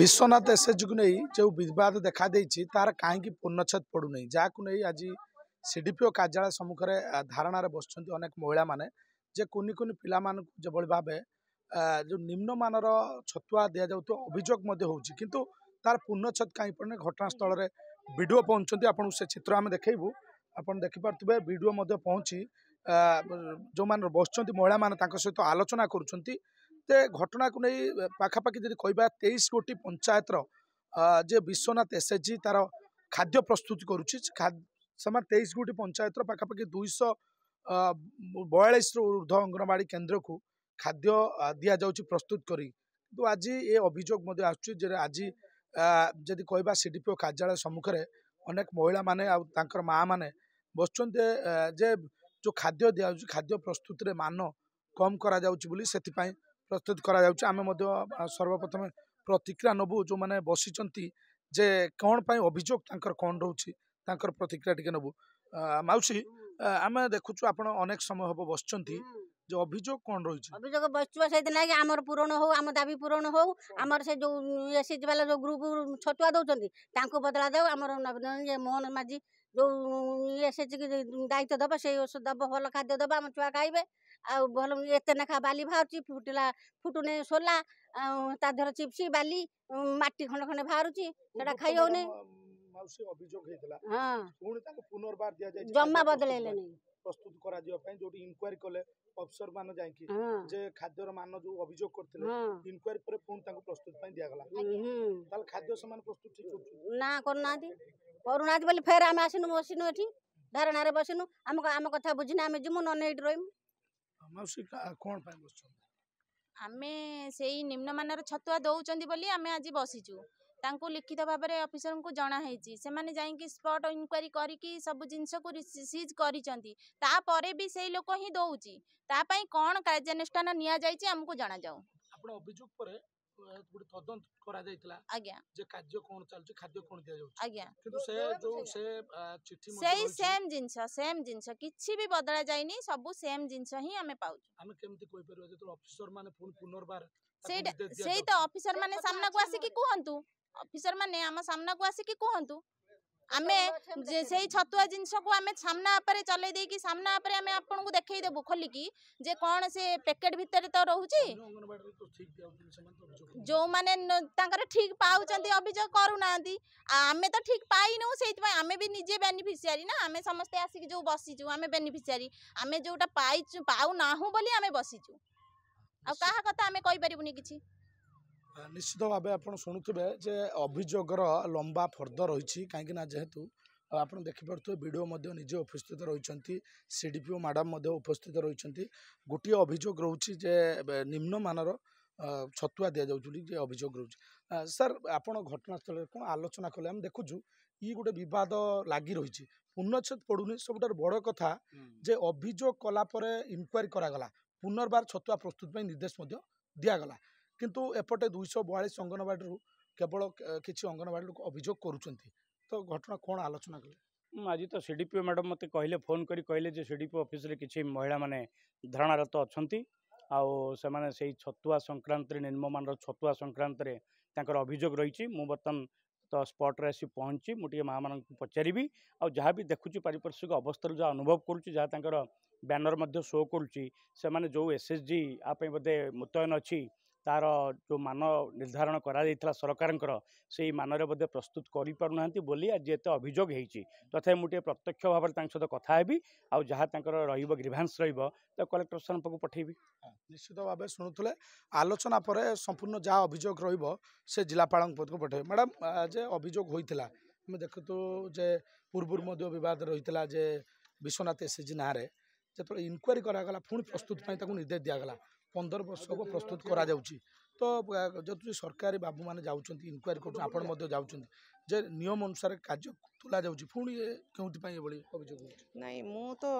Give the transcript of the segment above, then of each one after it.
Vishwanath SHG को नहीं जो विवाद देखा तार कहीं पूर्णछेद पड़ूना जहाँ नहीं आज सीडीपीओ कार्यालय सम्मुखें धारणा बस अनेक महिला माने जे कुनि कुनि पिला जो भाव जो निम्नमानर छतुआ दि जाऊ अभियोग किंतु तार पूर्णछेद कहीं पड़े घटनास्थल में वीडियो पहुंचती आपन से चित्र आम देखू आपन देखिपे वीडियो पहुंची जो मैंने बस महिला माने सहित आलोचना करुँच घटना को नहीं पाखापाखि जब कह 23 गोटी पंचायतर जे विश्वनाथ एसएचजी तार खाद्य प्रस्तुत करुच्ची 23 गोटी पंचायतर पाखापाखि 242 ऊर्ध अंगनवाड़ी केन्द्र को खाद्य दि जाऊँगी प्रस्तुत करी तो आज ये अभियोग आज जदि कह सीडीपीओ कार्यालय सम्मुखें अनेक महिला माने आर माँ मैंने बस जे जो खाद्य दि जाऊँगी खाद्य प्रस्तुति मान कम करा जाउछि से प्रस्तुत करा आम सर्वप्रथम प्रतिक्रिया नबू जो मैंने बसी जे कौन पाई अभियोग कौन रोचे प्रतिक्रिया टी नबू मौसी आम देखु आप अनेक समय हम बस जो अभियोग कौन रही अभियोग बसुआ से आमर पूरण हो आम दाबी पूरण हो आमर से जो एसएचजी वाला जो ग्रुप छतुआ दौरान बदला दे आमर मोहन माझी जो एसएचजी की दायित्व दबा से दब भल खाद्य दबा आम छुआ खाइबे आउ भल एत नेखा बाली बाहर फुटिला फुटुने सोला ताधर चिप्सी बाली माटी खंड खंड बाहर खाई होने जमा बदल प्रस्तुत करा जो इनक्वारी कले अफसर मान जाइए जे खाद्यर मान जो अभियोग करते इनक्वारी पर पुणी प्रस्तुत दिया गला खाद्य समान प्रस्तुत ना करूना बोली फेर आम आसनु बसिनु एठी धारणा बसिनु आम कथा बुझिना आम जिमु नने एठी रहिमु मौसी कौन पाई बस आमे सेई निम्नमानर छतुआ दौचंदी बोली आमे आज बसिचु तांको लिखित भाव में ऑफिसर को जना है सेमाने जाइकी स्पॉट इंक्वारी करिकी सब जिनस को सीज करिसंती तापरे भी सेई लोक ही दौची तापई कौन कार्यानुष्ठान निया जाइछि हमको जना जाऊ आपण अभियोग परे गुडी तदंत करा जाइतला आज्ञा जे खाद्य कोन चलछि खाद्य कोन दिया जाउछि आज्ञा किंतु से जो से चिट्ठी सेई सेम जिंस किछि भी बदला जाइनी सब सेम जिंस ही हमें पाउ हमें केमति कोइ परबे जे तो ऑफिसर माने पुनर्बार सेई तो ऑफिसर माने सामना को आसी की कहंतु ऑफिसर माने आम सामना को आसी की कहंतु आमे से छतुआ जिनस को आमे सामना पर चलै दे कि सामना पर आमे आपन को देखै देबु खोली की जे कोन से पैकेट भीतर तो रहउची जो माने तांकर ठीक पाउचंती अभियोग करूनांती आमे तो ठीक पाई न सेति पय आमे भी निजे बेनिफिशियरी ना आमे समस्त आसी कि जो बसिचु आमे बेनिफिशियरी आमे जोटा पाइचु पाउ नाहु बोली आमे बसिचु आ काहा कथा आमे कहि परिबुनी किछि निश्चित भाव आप शुणुवे जे अभियोगर लंबा फर्द रही कहीं जेहेतु आप देखिपे वीडियो निजे उपस्थित रही सीडीपीओ मैडम उपस्थित रही गोटे अभियोग रोचे जे निम्नमानर छतुआ दि जाऊँगी अभियोग रोचे सर आप घटनास्थल कौन आलोचना कले आम देखुचु ये गोटे बद लगी रही पूर्णछेद पड़ूनी सब बड़ कथा जे अभियोग कलापर इनक्वारी करागला पुनर्बार छतुआ प्रस्तुत निर्देश दिगला किंतु एपटे 242 अंगनवाड़ी केवल किसी अंगनवाड़ी लोक अभियोग करुँच तो घटना कौन आलोचना कले आज तो सीडीपीओ मैडम मत कहले फोन करी कहले जे सीडीपीओ ऑफिस रे किसी महिला माने धारणारत अच्छा आने से छतुआ संक्रांत निम्नमान छतुआ संक्रांत अभियोग रही मु बर्तमान तो स्पॉट रे आसी पहुँची मुझे माँ मान पचारि आ जहाँ भी देखुची पारिपार्श्विक अवस्था जहाँ अनुभव करुँच जहाँ बैनर शो करुँची से जो एसएचजी आप बोधे मुतयन अच्छी तार जो मान निर्धारण करा सरकार से मानरे बोधे प्रस्तुत करें बोली आज एत अभियोग होती तथा मुझे प्रत्यक्ष भाव में सहित कथा हेबी आ जहाँ ग्रीभांस तो कलेक्टर साहब को पठेबी निश्चित भाव शुणुले आलोचना पर संपूर्ण जहाँ अभियोग रे जिलापाल को पठे मैडम जे अभियोग होता आम देखु जे पूर्व बद रही जे विश्वनाथ एसएचजी ना जो इनक्वारी करागला पुणी प्रस्तुत निर्देश दिगला 15 वर्ष को प्रस्तुत करा जाउची तो जो सरकारी बाबू माने जाउचंती इनक्वारी कर जाउचंती जे नियम अनुसार कार्य तुला जाउची पुणी केउति पई एबळी अभियोग होउची नहीं मु तो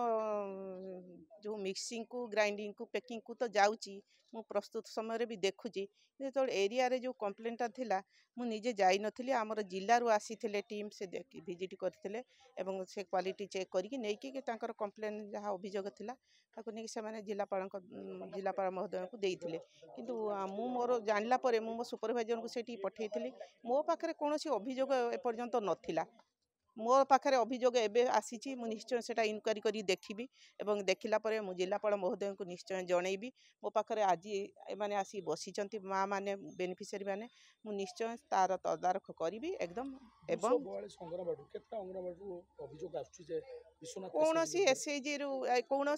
जो मिक्सिंग को ग्राइंडिंग को पैकिंग को तो जाऊँगी मु प्रस्तुत समय भी देखुची जो एरिया रे जो कंप्लेंटा थिला मु निजे जाई नथिली हमर जिल्ला रु आसी थिले टीम से देखि विजिट करथिले एवं से क्वालिटी चेक करके नै कि तांकर कंप्लेन जहाँ अभियोग थिला ताको नै से माने जिल्लापाल महोदय को देइथिले किंतु मु मोर जानला परे मु मो सुपरवाइजर को सेठी पठेइथिली मो पाखरे कोनोसी अभियोग ए पर्यंत नथिला मो पाखे अभियोग एवं आसी निश्चय से इनक्वारी कर देखी और देखला मु जिलापाल महोदय को निश्चय जनईबी मो पाखे आज एमाने आसी बसी माँ माने बेनिफिशियरी माने मु निश्चय तार तदारख करी एकदम एवं कौन सी एसएचजी कौन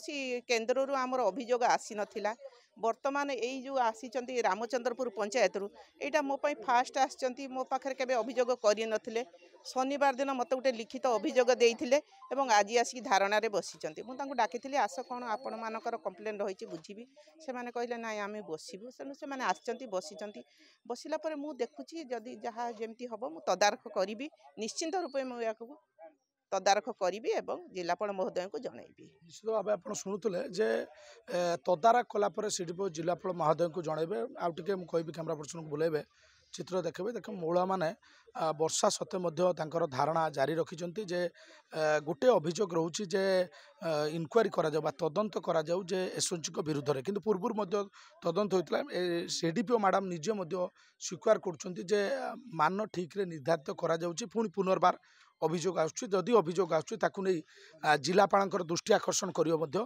केन्द्र रु आमर अभियोग आसी नथिला वर्तमान यही जो आसी रामचंद्रपुर पंचायत रु एटा मो पाई फास्ट आछंती मो पाखरे केबे अभियोग करि नथिले शनिवार दिन मत गोटे लिखित अभियोग देइथिले एवं आज आसी धारणा रे बसिचंती मु तांको डाकिथिली आस कोन आपण मानकर कंप्लेन रहिछि बुझिबी से माने कहले नाय आमे बसिबु से माने आछंती बसिचंती बसिला परे मु देखुछि जदी जहा जेमती हबो मु तदारख करिबी निश्चिंत रूपे मु याकू तदारख करी एवं जिलापाल महोदय को जनईबी निश्चित भाव आप शुणुले जे तदारख कलापर सीडीपी जिलापाल महोदय को जनइबे आउ टिके मु कहबी कैमरा पर्सन को बुलेबे चित्र देखबे देख मौला माने वर्षा सत्वे मध्य तांकर धारणा जारी रखिचंती जे गोटे अभियोग रहउची जे इनक्वारी करा जाउ बा तदंत करा जाउ जे एसओजी को विरुद्ध रे किंतु पूर्व मध्य तदंत होइतला सीडीपीओ मैडम निजे मध्य स्वीकार करछंती जे मान ठीक रे निर्धारित करा जाउची पुनी पुनर्बार अभियोग आसुची जदि अभियोग आसुची ताकू नै जिलापालंकर दृष्टि आकर्षण करियो मध्य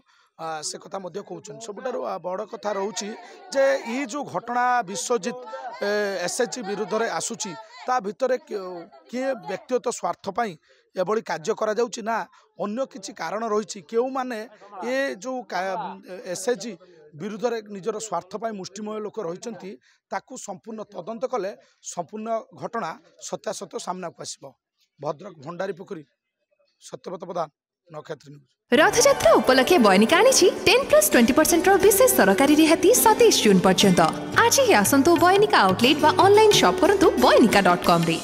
से कथा मध्य कहउछन सबुठारु बड़ कथा रहउची जे ई जो घटना विश्वजित एसएचजी विरुद्ध रे आसुची ता भितरे किए व्यक्तिगत स्वार्थ पाई एभली कार्य करा जाउची ना अन्य किछि कारण रहिछि केउ माने ए जो एसएचजी विरुद्ध रे निजर स्वार्थ पाई मुष्टिमय लोक रहिचंती ताकू संपूर्ण तदंत कले संपूर्ण घटना सत्यासत्य सामना को आसीबो भद्रक भंडारी पोखरी सत्यव्रत प्रधान नक्षत्र न्यूज रथयात्रा उपलक्षे बयनिका आनी 10+20% विशेष सरकारी रिहाती 27 जून पर्यंत आज ही आसंतु बयनिका आउटलेट व ऑनलाइन शॉप करंतु boynika.com रे।